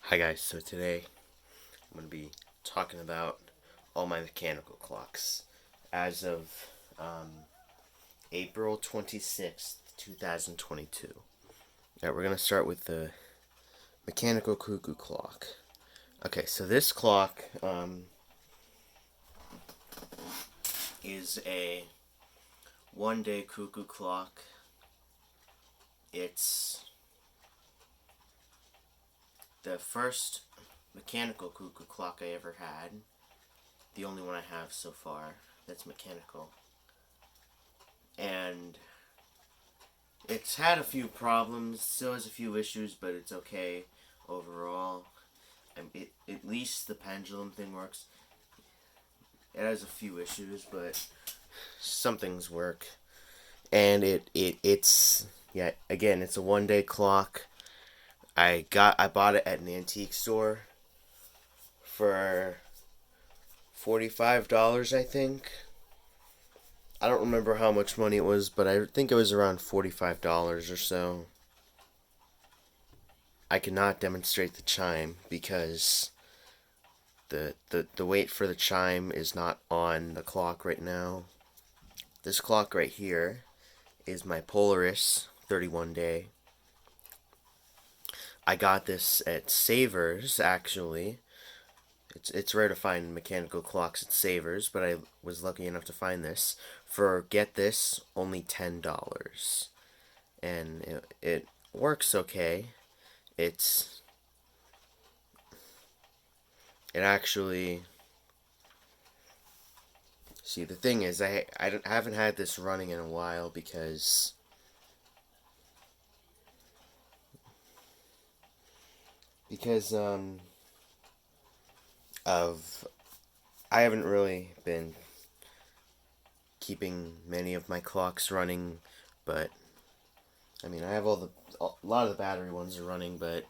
Hi guys, so today I'm going to be talking about all my mechanical clocks as of April 26th, 2022. Alright, we're going to start with the mechanical cuckoo clock. Okay, so this clock is a one-day cuckoo clock. It's the first mechanical cuckoo clock I ever had. The only one I have so far that's mechanical. And it's had a few problems, still has a few issues, but it's okay overall. At least the pendulum thing works. It has a few issues, but some things work. And it's yeah, again, it's a one-day clock. I bought it at an antique store for $45, I think. I don't remember how much money it was, but I think it was around $45 or so. I cannot demonstrate the chime because the weight for the chime is not on the clock right now. This clock right here is my Polaris 31 day. I got this at Savers, actually. It's rare to find mechanical clocks at Savers, but I was lucky enough to find this for, get this, only $10. And it works okay. It actually, see, the thing is, I haven't had this running in a while because of I haven't really been keeping many of my clocks running, but I mean, I have a lot of the battery ones are running, but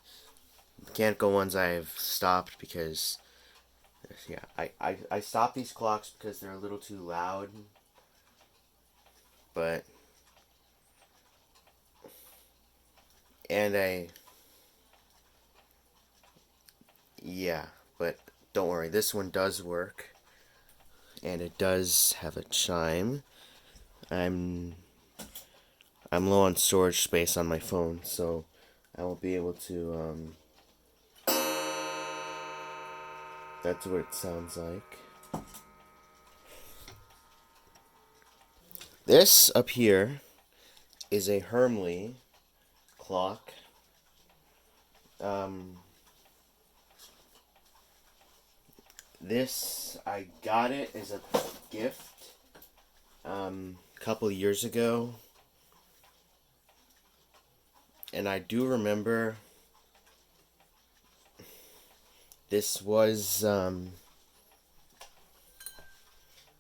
mechanical ones I've stopped because, yeah, I stopped these clocks because they're a little too loud, but, and yeah, but don't worry, this one does work, and it does have a chime. I'm low on storage space on my phone, so I won't be able to, that's what it sounds like. This up here is a Hermle clock. Um, this, I got it as a gift, a couple years ago. And I do remember this was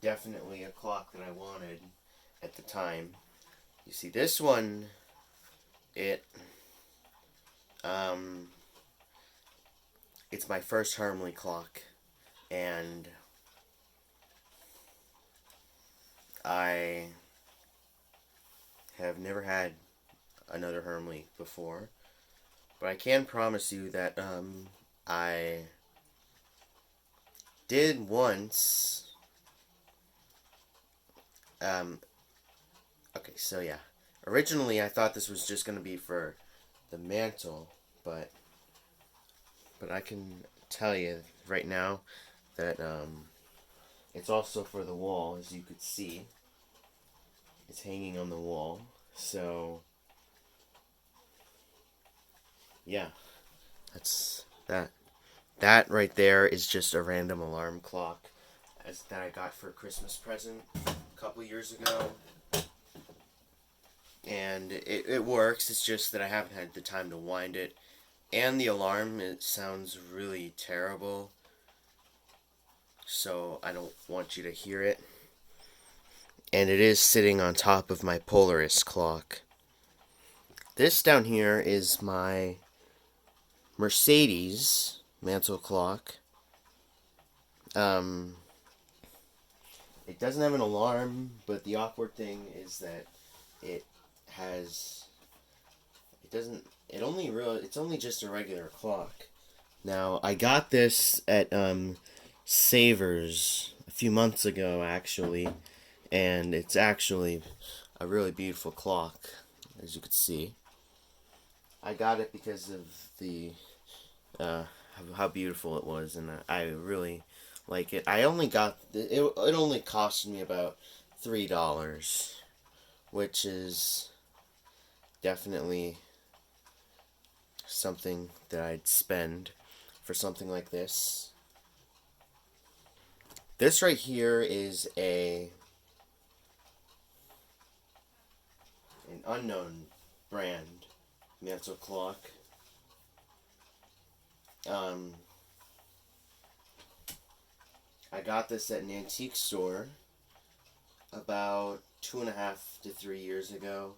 definitely a clock that I wanted at the time. You see, this one, it's my first Hermle clock, and I have never had another Hermle before, but I can promise you that I did once. Okay, so yeah. Originally, I thought this was just going to be for the mantle, but I can tell you right now that it's also for the wall, as you could see. It's hanging on the wall, so yeah, that's that. That right there is just a random alarm clock that I got for a Christmas present a couple years ago. And it works, it's just that I haven't had the time to wind it. And the alarm, it sounds really terrible, so I don't want you to hear it. And it is sitting on top of my Polaris clock. This down here is my Mercedes mantle clock. It doesn't have an alarm, but the awkward thing is that it has, it doesn't, it's only just a regular clock, Now, I got this at Savers a few months ago, actually, and it's actually a really beautiful clock, as you can see. I got it because of the how beautiful it was, and I really like it. I only got it. It only cost me about $3, which is definitely something that I'd spend for something like this. This right here is an unknown brand mantle clock. I got this at an antique store about 2.5 to 3 years ago.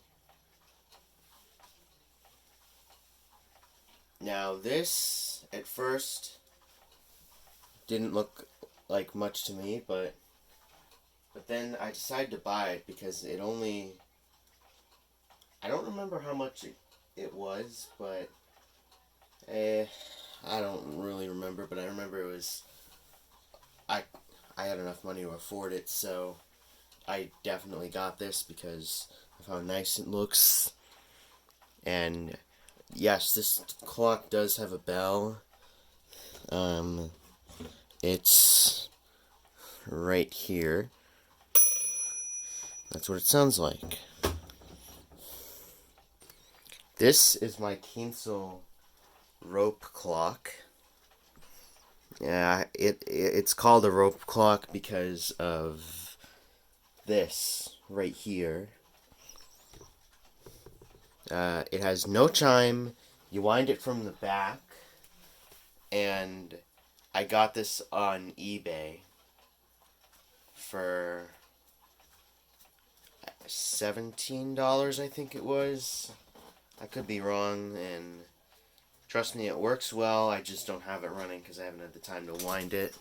Now this, at first, didn't look like much to me, but then I decided to buy it because it only, I don't remember how much it was, but I don't really remember, but I remember it was, I had enough money to afford it, so I definitely got this because of how nice it looks. And yes, this clock does have a bell. It's right here. That's what it sounds like. This is my Kienzle rope clock. Yeah, it's called a rope clock because of this right here. It has no chime. You wind it from the back, and I got this on eBay for $17, I think it was. I could be wrong, and trust me, it works well. I just don't have it running because I haven't had the time to wind it.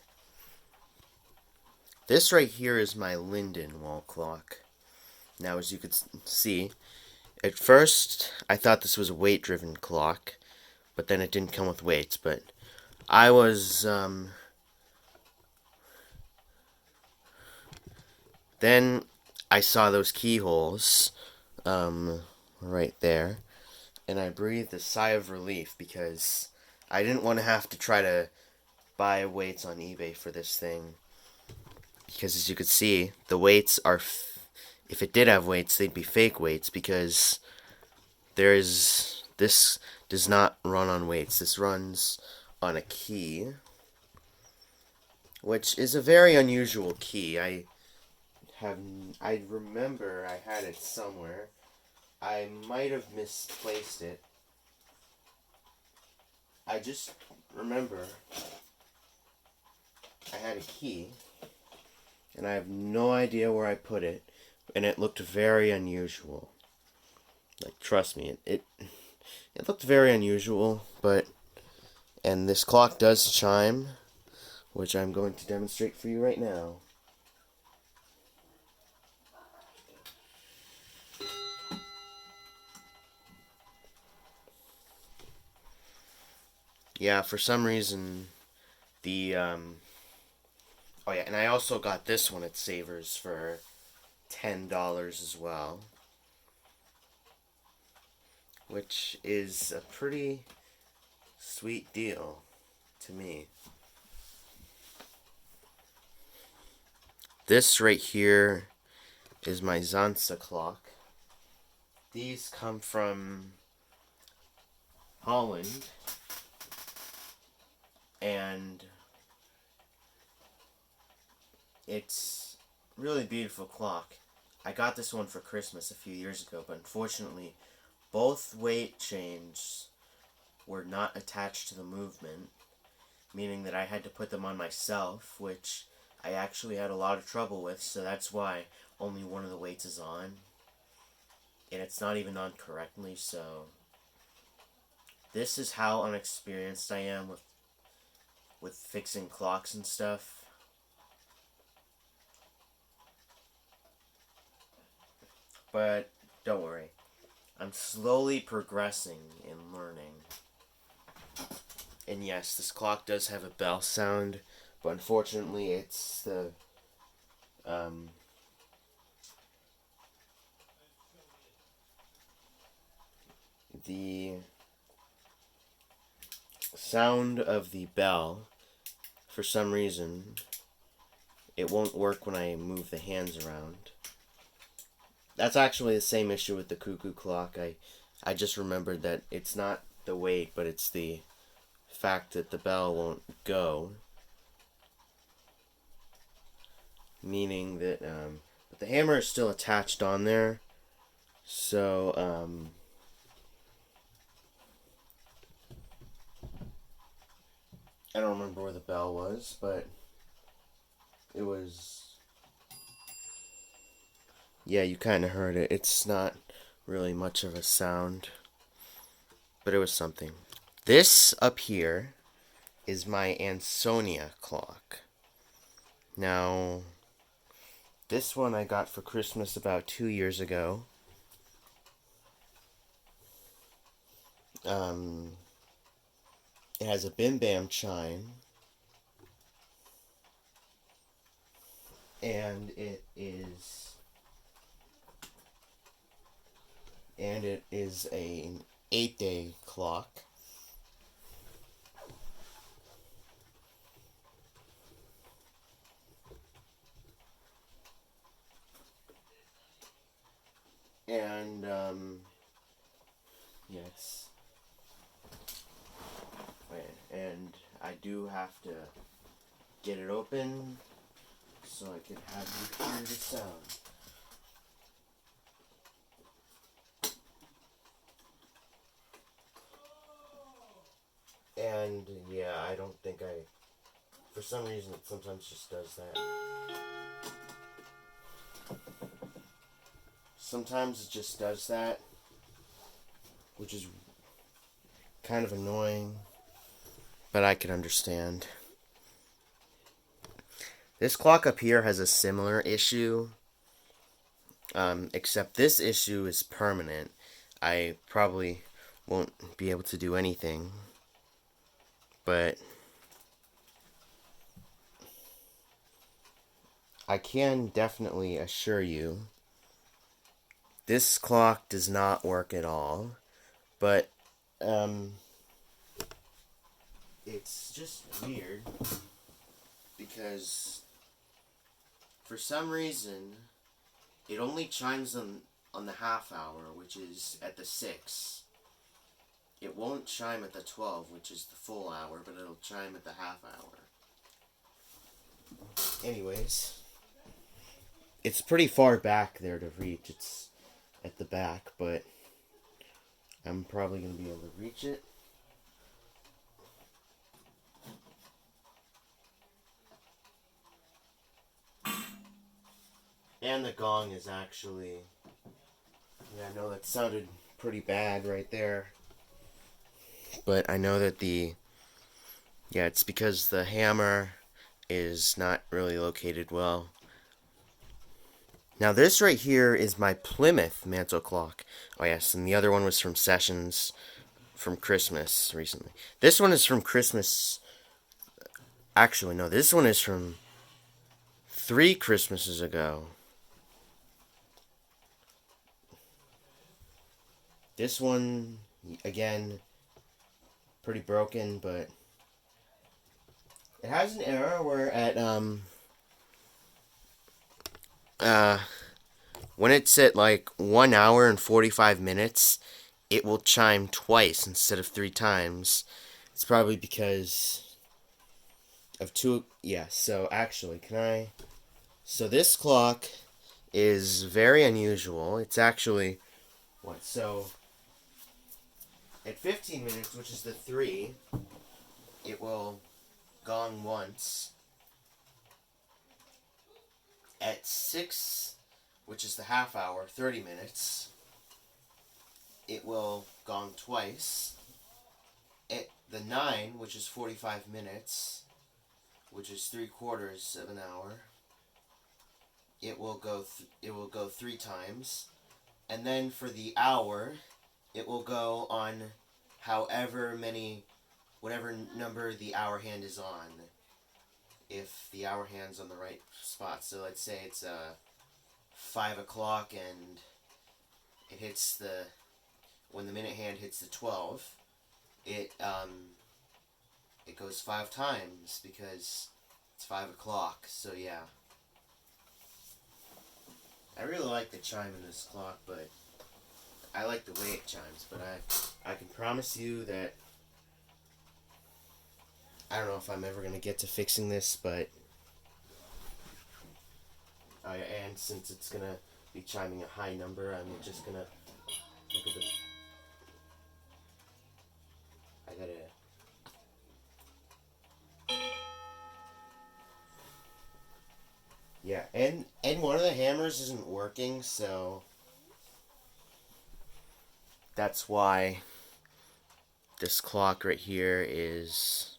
This right here is my Linden wall clock. Now, as you could see, at first I thought this was a weight-driven clock, but then it didn't come with weights. But I was then I saw those keyholes right there, and I breathed a sigh of relief because I didn't want to have to try to buy weights on eBay for this thing. Because as you could see, the weights are, if it did have weights, they'd be fake weights because this does not run on weights. This runs on a key, which is a very unusual key. I remember I had it somewhere. I might have misplaced it. I just remember I had a key, and I have no idea where I put it, and it looked very unusual. Like, trust me, it looked very unusual, and this clock does chime, which I'm going to demonstrate for you right now. Yeah, for some reason, oh yeah, and I also got this one at Savers for $10 as well, which is a pretty sweet deal to me. This right here is my Zaansee clock. These come from Holland, and it's really beautiful clock. I got this one for Christmas a few years ago, but unfortunately both weight chains were not attached to the movement, meaning that I had to put them on myself, which I actually had a lot of trouble with, so that's why only one of the weights is on, and it's not even on correctly. So this is how unexperienced I am with fixing clocks and stuff. But don't worry, I'm slowly progressing in learning. And yes, this clock does have a bell sound, but unfortunately it's the sound of the bell, for some reason, it won't work when I move the hands around. That's actually the same issue with the Cuckoo clock. I just remembered that it's not the weight, but it's the fact that the bell won't go. Meaning that, but the hammer is still attached on there. So, I don't remember where the bell was, but it was... Yeah, you kind of heard it. It's not really much of a sound, but it was something. This up here is my Ansonia clock. Now, this one I got for Christmas about 2 years ago. It has a bim bam chime, and it is an 8-day clock. And yes. And I do have to get it open so I can have you hear the sound. And yeah, I don't think for some reason it sometimes just does that. Sometimes it just does that, which is kind of annoying, but I can understand. This clock up here has a similar issue, except this issue is permanent. I probably won't be able to do anything, but I can definitely assure you this clock does not work at all, but it's just weird because for some reason it only chimes on the half hour, which is at the 6. It won't chime at the 12, which is the full hour, but it'll chime at the half hour. Anyways, it's pretty far back there to reach. It's at the back, but I'm probably going to be able to reach it. And the gong is actually... Yeah, I know that sounded pretty bad right there. But I know that yeah, it's because the hammer is not really located well. Now this right here is my Plymouth mantle clock. Oh yes, and the other one was from Sessions from Christmas recently. This one is from Christmas... Actually, no, this one is from 3 Christmases ago. This one, again, pretty broken, but it has an error where when it's at like 1 hour and 45 minutes, it will chime twice instead of 3 times. It's probably because of 2... Yeah, so actually, so this clock is very unusual. It's actually... What? So... At 15 minutes, which is the 3, it will gong once. At 6, which is the half hour, 30 minutes, it will gong twice. At the 9, which is 45 minutes, which is 3/4 of an hour, it will go 3 times. And then for the hour, it will go on however many, whatever number the hour hand is on. If the hour hand's on the right spot. So let's say it's 5 o'clock and it hits when the minute hand hits the 12, it goes 5 times because it's 5 o'clock. So yeah. I really like the chime in this clock, but I like the way it chimes, but I can promise you that I don't know if I'm ever going to get to fixing this, but and since it's going to be chiming a high number, I'm just going to look at the... I gotta... Yeah, and one of the hammers isn't working, so that's why this clock right here is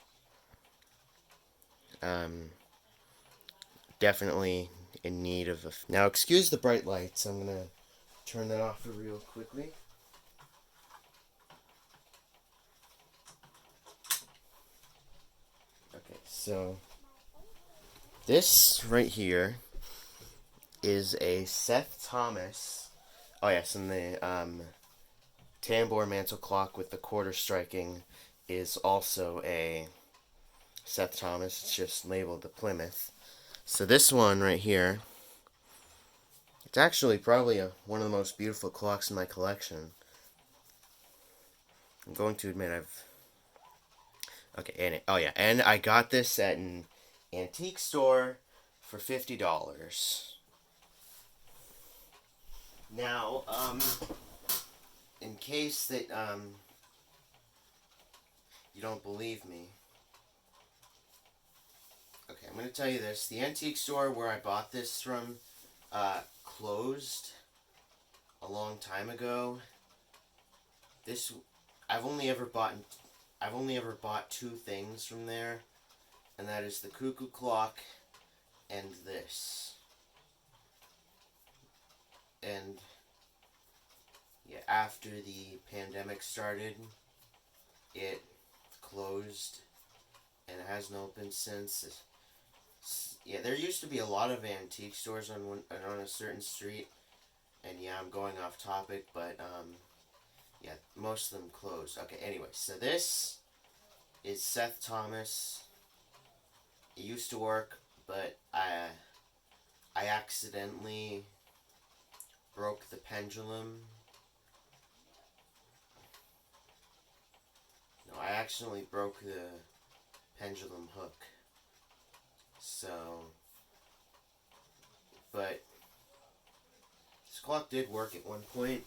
definitely in need of a... Now, excuse the bright lights. I'm going to turn that off real quickly. Okay, so this right here is a Seth Thomas. Oh yes, and the tambour mantle clock with the quarter striking is also a Seth Thomas. It's just labeled the Plymouth. So this one right here, it's actually probably one of the most beautiful clocks in my collection. I'm going to admit okay, and I got this at an antique store for $50. Now, in case that you don't believe me, okay, I'm going to tell you this. The antique store where I bought this from closed a long time ago. I've only ever bought 2 things from there, and that is the Cuckoo clock and this. And yeah, after the pandemic started, it closed and it hasn't opened since. Yeah, there used to be a lot of antique stores on a certain street, and yeah, I'm going off topic, but yeah, most of them closed. Okay, anyway, so this is Seth Thomas. It used to work, but I accidentally broke the pendulum. No, I accidentally broke the pendulum hook. So, but this clock did work at one point,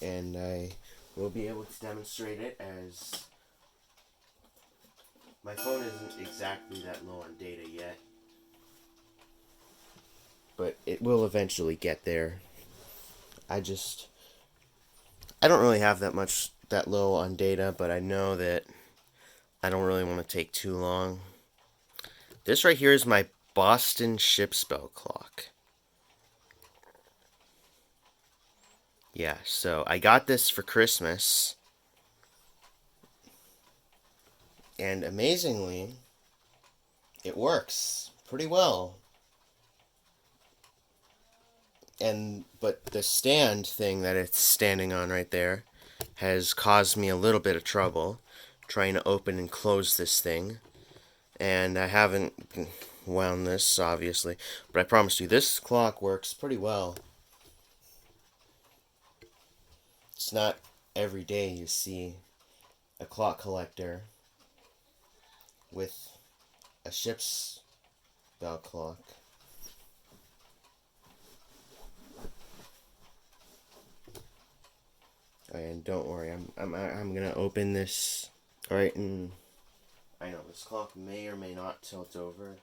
and I will be able to demonstrate it, as my phone isn't exactly that low on data yet, but it will eventually get there. I don't really have that low on data, but I know that I don't really want to take too long. This right here is my Boston ship's bell clock. Yeah, so I got this for Christmas, and amazingly, it works pretty well. But the stand thing that it's standing on right there has caused me a little bit of trouble trying to open and close this thing. And I haven't wound this, obviously, but I promise you, this clock works pretty well. It's not every day you see a clock collector with a ship's bell clock. And don't worry, I'm gonna open this. All right, and I know this clock may or may not tilt over,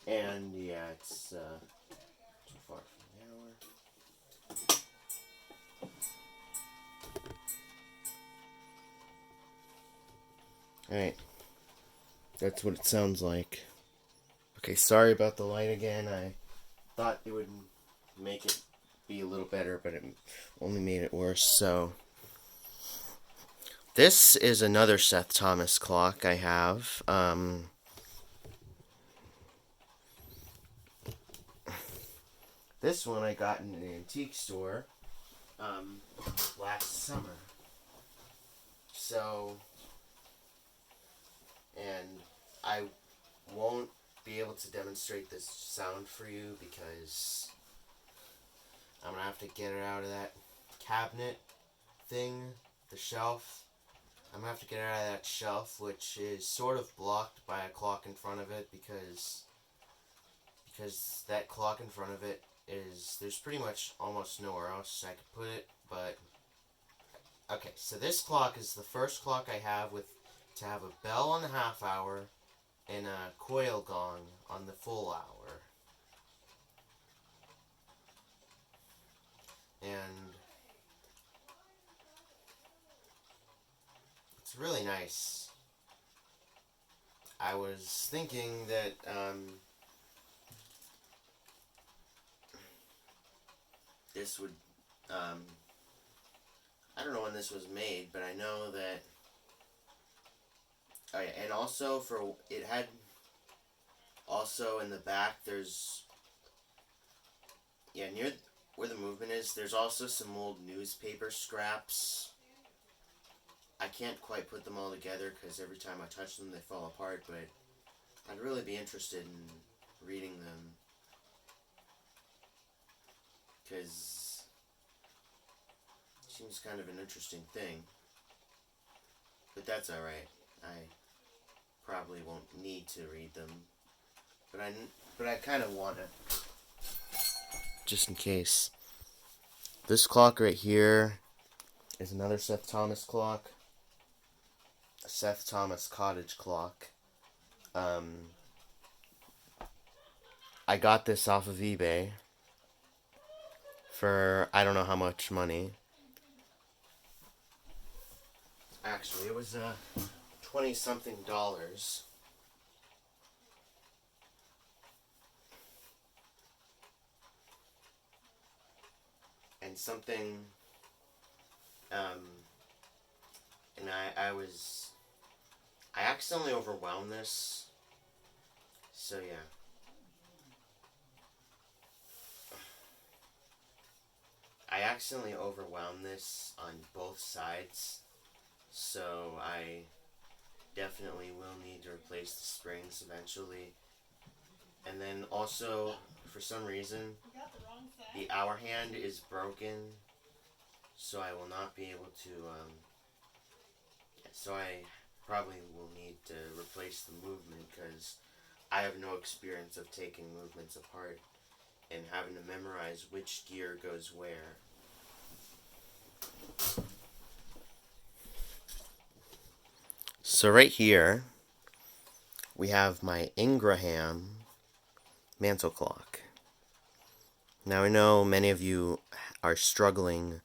and yeah, it's too far from the hour. All right, that's what it sounds like. Okay, sorry about the light again. I thought it would make it be a little better, but it only made it worse. So this is another Seth Thomas clock I have. This one I got in an antique store last summer. So, and I won't be able to demonstrate this sound for you because I'm going to have to get it out of that cabinet thing, the shelf. I'm going to have to get it out of that shelf, which is sort of blocked by a clock in front of it because that clock in front of it there's pretty much almost nowhere else I could put it, but okay, so this clock is the first clock I have to have a bell on the half hour and a coil gong on the full hour. And it's really nice. I was thinking that this would I don't know when this was made, but I know that oh yeah, and also it had also in the back there's near where the movement is, there's also some old newspaper scraps. I can't quite put them all together because every time I touch them they fall apart, but I'd really be interested in reading them because it seems kind of an interesting thing. But that's alright. I probably won't need to read them, but I kind of want to, just in case. This clock right here is another Seth Thomas clock, a Seth Thomas cottage clock. I got this off of eBay for I don't know how much money. Actually, it was $20-something. And something, and I accidentally overwhelmed this, so yeah. I accidentally overwhelmed this on both sides, so I definitely will need to replace the springs eventually. And then also, for some reason, the hour hand is broken, so I will not be able to, so I probably will need to replace the movement because I have no experience of taking movements apart and having to memorize which gear goes where. So right here, we have my Ingraham mantle clock. Now I know many of you are struggling,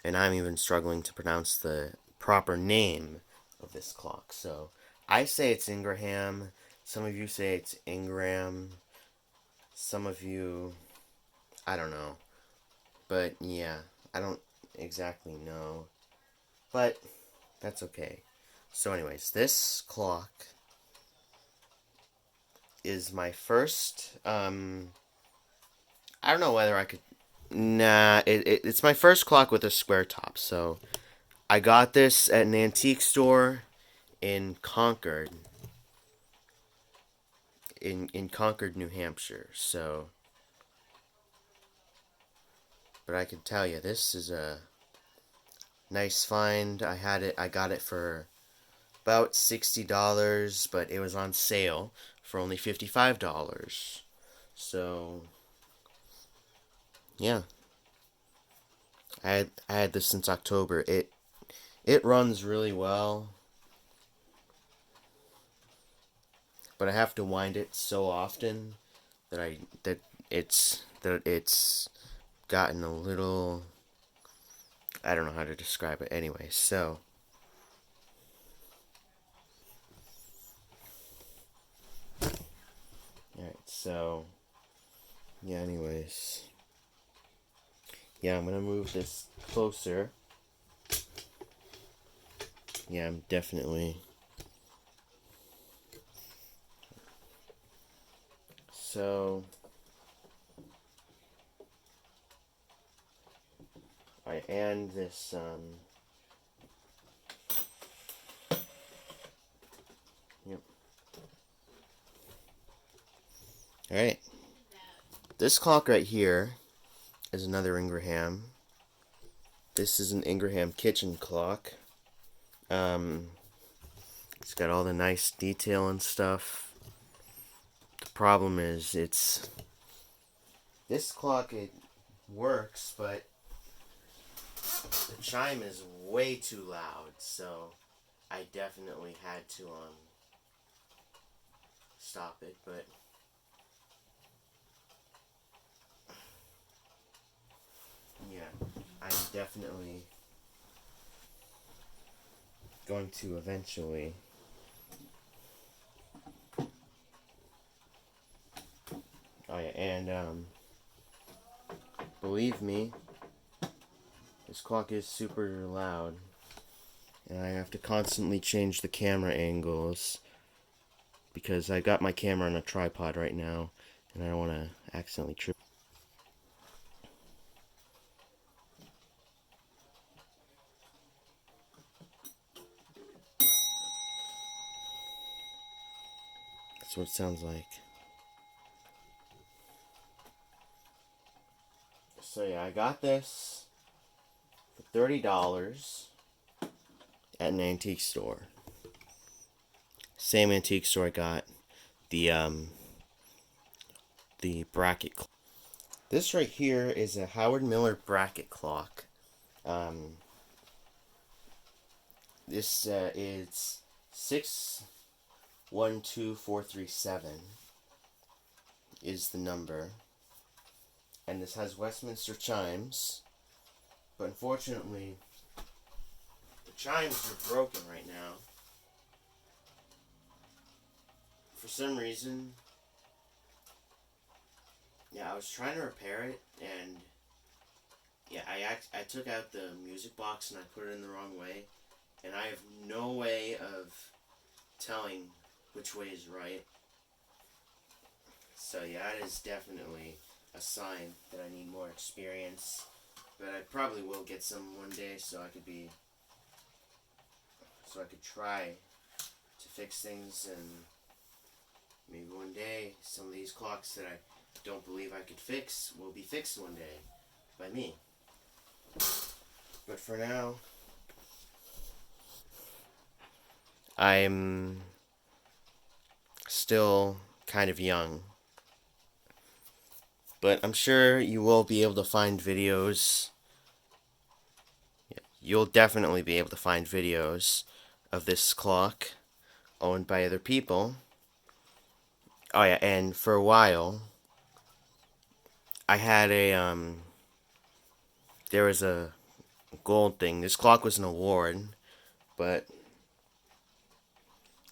and I'm even struggling to pronounce the proper name of this clock. So I say it's Ingraham. Some of you say it's Ingraham. Some of you, I don't know. But yeah, I don't exactly know. But that's okay. So anyways, this clock is my first, I don't know whether I could, it's my first clock with a square top. So I got this at an antique store in Concord, in Concord, New Hampshire. So, but I can tell you, this is a nice find. I got it for about $60, but it was on sale for only $55. So, yeah. I had this since October. It runs really well, but I have to wind it so often that it's gotten a little, I don't know how to describe it. Anyway, so alright, so yeah, anyways. Yeah, I'm gonna move this closer. Yeah, I'm definitely. So, and this, yep. Alright. This clock right here is another Ingraham. This is an Ingraham kitchen clock. It's got all the nice detail and stuff. The problem is, this clock, it works, but the chime is way too loud, so I definitely had to stop it, but yeah, I'm definitely going to eventually believe me, this clock is super loud, and I have to constantly change the camera angles because I got my camera on a tripod right now, and I don't want to accidentally trip. That's what it sounds like. So yeah, I got this for $30 at an antique store. Same antique store I got the bracket clock. This right here is a Howard Miller bracket clock. This is 612437 is the number. And this has Westminster chimes. But unfortunately, the chimes are broken right now. For some reason, yeah, I was trying to repair it, and yeah, I took out the music box and I put it in the wrong way, and I have no way of telling which way is right. So yeah, that is definitely a sign that I need more experience. But I probably will get some one day, so I could try to fix things, and maybe one day some of these clocks that I don't believe I could fix will be fixed one day by me. But for now, I'm still kind of young. But I'm sure you will be able to find videos. You'll definitely be able to find videos of this clock owned by other people. Oh yeah, and for a while, I had there was a gold thing. This clock was an award, but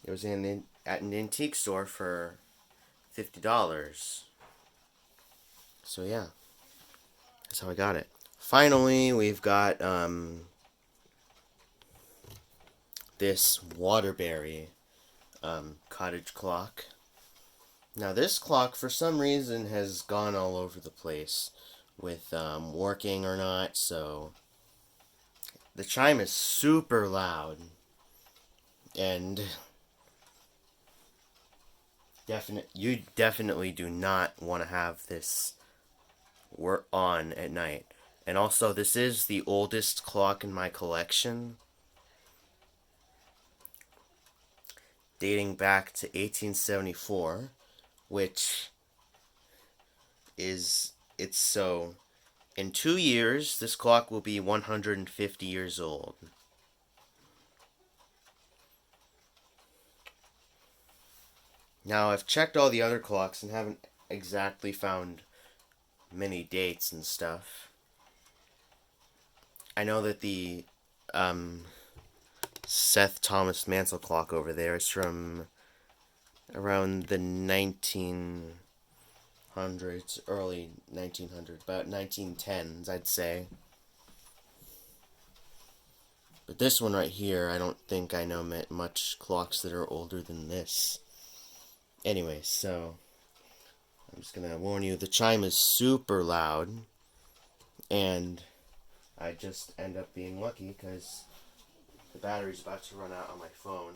it was at an antique store for $50. So yeah, that's how I got it. Finally, we've got this Waterbury cottage clock. Now this clock, for some reason, has gone all over the place with working or not, so the chime is super loud, and you definitely do not want to have this work on at night. And also, this is the oldest clock in my collection, dating back to 1874, which is, it's so, in 2 years, this clock will be 150 years old. Now, I've checked all the other clocks and haven't exactly found many dates and stuff. I know that the Seth Thomas mantle clock over there is from around the early 1900s, about 1910s, I'd say. But this one right here, I don't think I know much clocks that are older than this. Anyway, so I'm just gonna warn you, the chime is super loud, and I just end up being lucky because the battery's about to run out on my phone.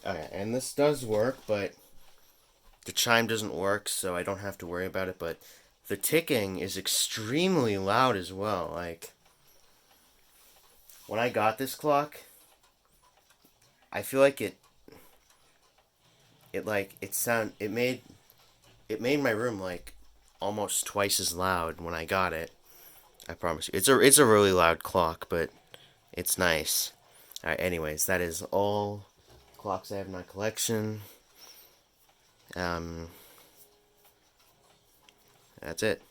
Okay, and this does work, but the chime doesn't work, so I don't have to worry about it, but the ticking is extremely loud as well. Like, when I got this clock, I feel like it made my room like almost twice as loud when I got it. I promise you. It's a really loud clock, but it's nice. Alright, anyways, that is all clocks I have in my collection. That's it.